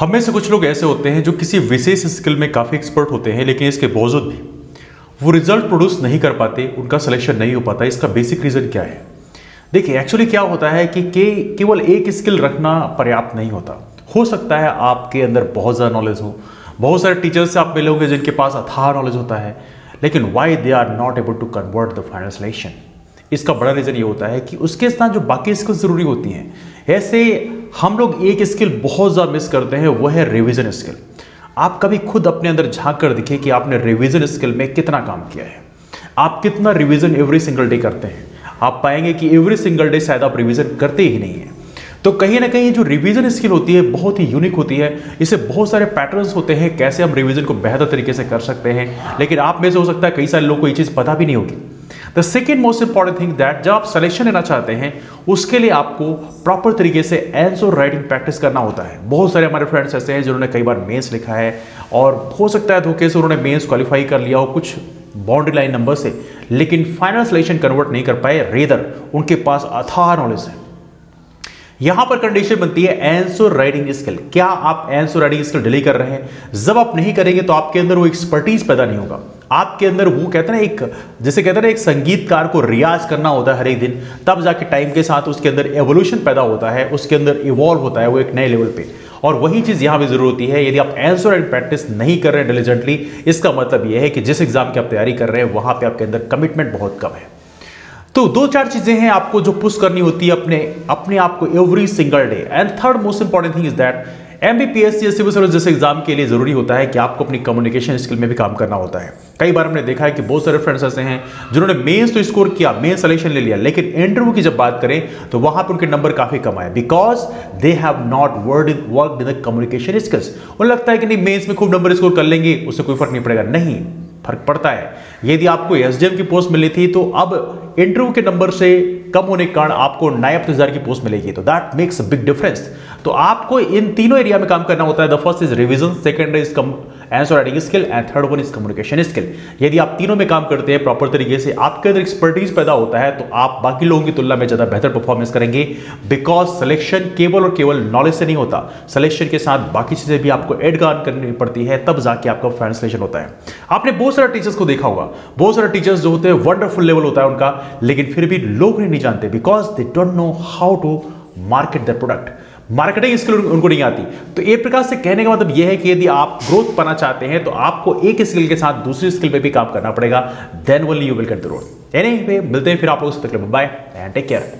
हम में से कुछ लोग ऐसे होते हैं जो किसी विशेष स्किल में काफ़ी एक्सपर्ट होते हैं, लेकिन इसके बावजूद भी वो रिजल्ट प्रोड्यूस नहीं कर पाते, उनका सिलेक्शन नहीं हो पाता। इसका बेसिक रीज़न क्या है? देखिए, एक्चुअली क्या होता है कि केवल एक स्किल रखना पर्याप्त नहीं होता। हो सकता है आपके अंदर बहुत ज़्यादा नॉलेज हो, बहुत सारे टीचर्स से आप मिलोगे जिनके पास अथाह नॉलेज होता है, लेकिन why they are not able to convert the final selection. इसका बड़ा रीज़न ये होता है कि उसके साथ जो बाकी स्किल्स ज़रूरी होती हैं, ऐसे हम लोग एक स्किल बहुत ज़्यादा मिस करते हैं, वह है रिवीजन स्किल। आप कभी खुद अपने अंदर झांक कर देखिए कि आपने रिवीजन स्किल में कितना काम किया है, आप कितना रिवीजन एवरी सिंगल डे करते हैं। आप पाएंगे कि एवरी सिंगल डे शायद आप रिवीजन करते ही नहीं हैं। तो कहीं ना कहीं जो रिवीजन स्किल होती है बहुत ही यूनिक होती है। इसे बहुत सारे पैटर्न्स होते हैं कैसे हम रिवीजन को बेहतर तरीके से कर सकते हैं, लेकिन आप में से हो सकता है कई सारे लोगों को ये चीज़ पता भी नहीं होगी। The second most important thing that, जब आप सिलेक्शन लेना चाहते हैं उसके लिए आपको प्रॉपर तरीके से आंसर राइटिंग प्रैक्टिस करना होता है। बहुत सारे हमारे फ्रेंड्स ऐसे हैं जिन्होंने कई बार मेंस लिखा है और हो सकता है धोखे से उन्होंने मेंस क्वालिफाई कर लिया हो कुछ बाउंड्री लाइन नंबर से, लेकिन फाइनल सिलेक्शन कन्वर्ट नहीं कर पाए। रेदर उनके पास अथाह नॉलेज है। यहां पर कंडीशन बनती है आंसर राइटिंग स्किल। क्या आप आंसर राइटिंग स्किल डिले कर रहे हैं? जब आप नहीं करेंगे तो आपके अंदर वो एक्सपर्टीज पैदा नहीं होगा। आपके अंदर वो कहते हैं ना, एक जैसे कहते हैं ना, एक संगीतकार को रियाज करना होता है हर एक दिन, तब जाके टाइम के साथ उसके अंदर एवोल्यूशन पैदा होता है, उसके अंदर इवॉल्व होता है वो एक नए लेवल पे। और वही चीज यहां भी जरूर होती है। यदि आप आंसर राइटिंग प्रैक्टिस नहीं कर रहे हैं डिलीजेंटली, इसका मतलब यह है कि जिस एग्जाम की आप तैयारी कर रहे हैं वहां पर आपके अंदर कमिटमेंट बहुत कम है। तो दो चार चीजें हैं आपको जो पुश करनी होती है अपने आप को every single day. And third most important thing is that MBPSC civil service जैसे एग्जाम के लिए जरूरी होता है कि आपको अपनी कम्युनिकेशन स्किल में भी काम करना होता है। कई बार हमने देखा है कि बहुत सारे फ्रेंड्स ऐसे हैं जिन्होंने मेंस तो स्कोर किया, मेंस सिलेक्शन ले लिया, लेकिन इंटरव्यू की जब बात करें तो वहां पर उनके नंबर काफी कम आए, because they have not worked in the communication skills. उन्हें लगता है कि नहीं, मेंस में खूब नंबर स्कोर कर लेंगे उससे कोई फर्क नहीं पड़ेगा। नहीं, फर्क पड़ता है। यदि आपको एसडीएम की पोस्ट मिली थी तो अब इंटरव्यू के नंबर से कम होने के कारण आपको नायब तहसीलदार की पोस्ट मिलेगी, तो that makes a big difference. तो आपको इन तीनों एरिया में काम करना होता है। The first is revision, second is answer writing skill and third one is communication skill. यदि आप तीनों में काम करते हैं प्रॉपर तरीके से, आपके अंदर एक्सपर्टीज पैदा होता है, तो आप बाकी लोगों की तुलना में ज्यादा बेहतर परफॉर्मेंस करेंगे। बिकॉज सिलेक्शन केवल और केवल नॉलेज से नहीं होता, सिलेक्शन के साथ बाकी चीजें भी आपको एड ऑन करनी पड़ती है, तब जाके आपका फाइनल सिलेक्शन होता है। आपने बहुत सारे टीचर्स को देखा होगा, बहुत सारे टीचर्स जो होते हैं वंडरफुल लेवल होता है उनका, लेकिन फिर भी लोग नहीं जानते because they don't know how to market the product. Marketing skill उनको नहीं आती। तो एक प्रकार से कहने का मतलब यह है कि यदि आप ग्रोथ पाना चाहते हैं तो आपको एक स्किल के साथ दूसरी स्किल पे भी काम करना पड़ेगा, then only you will get the growth. Anyway, मिलते हैं फिर आप लोगों से। Bye and take care.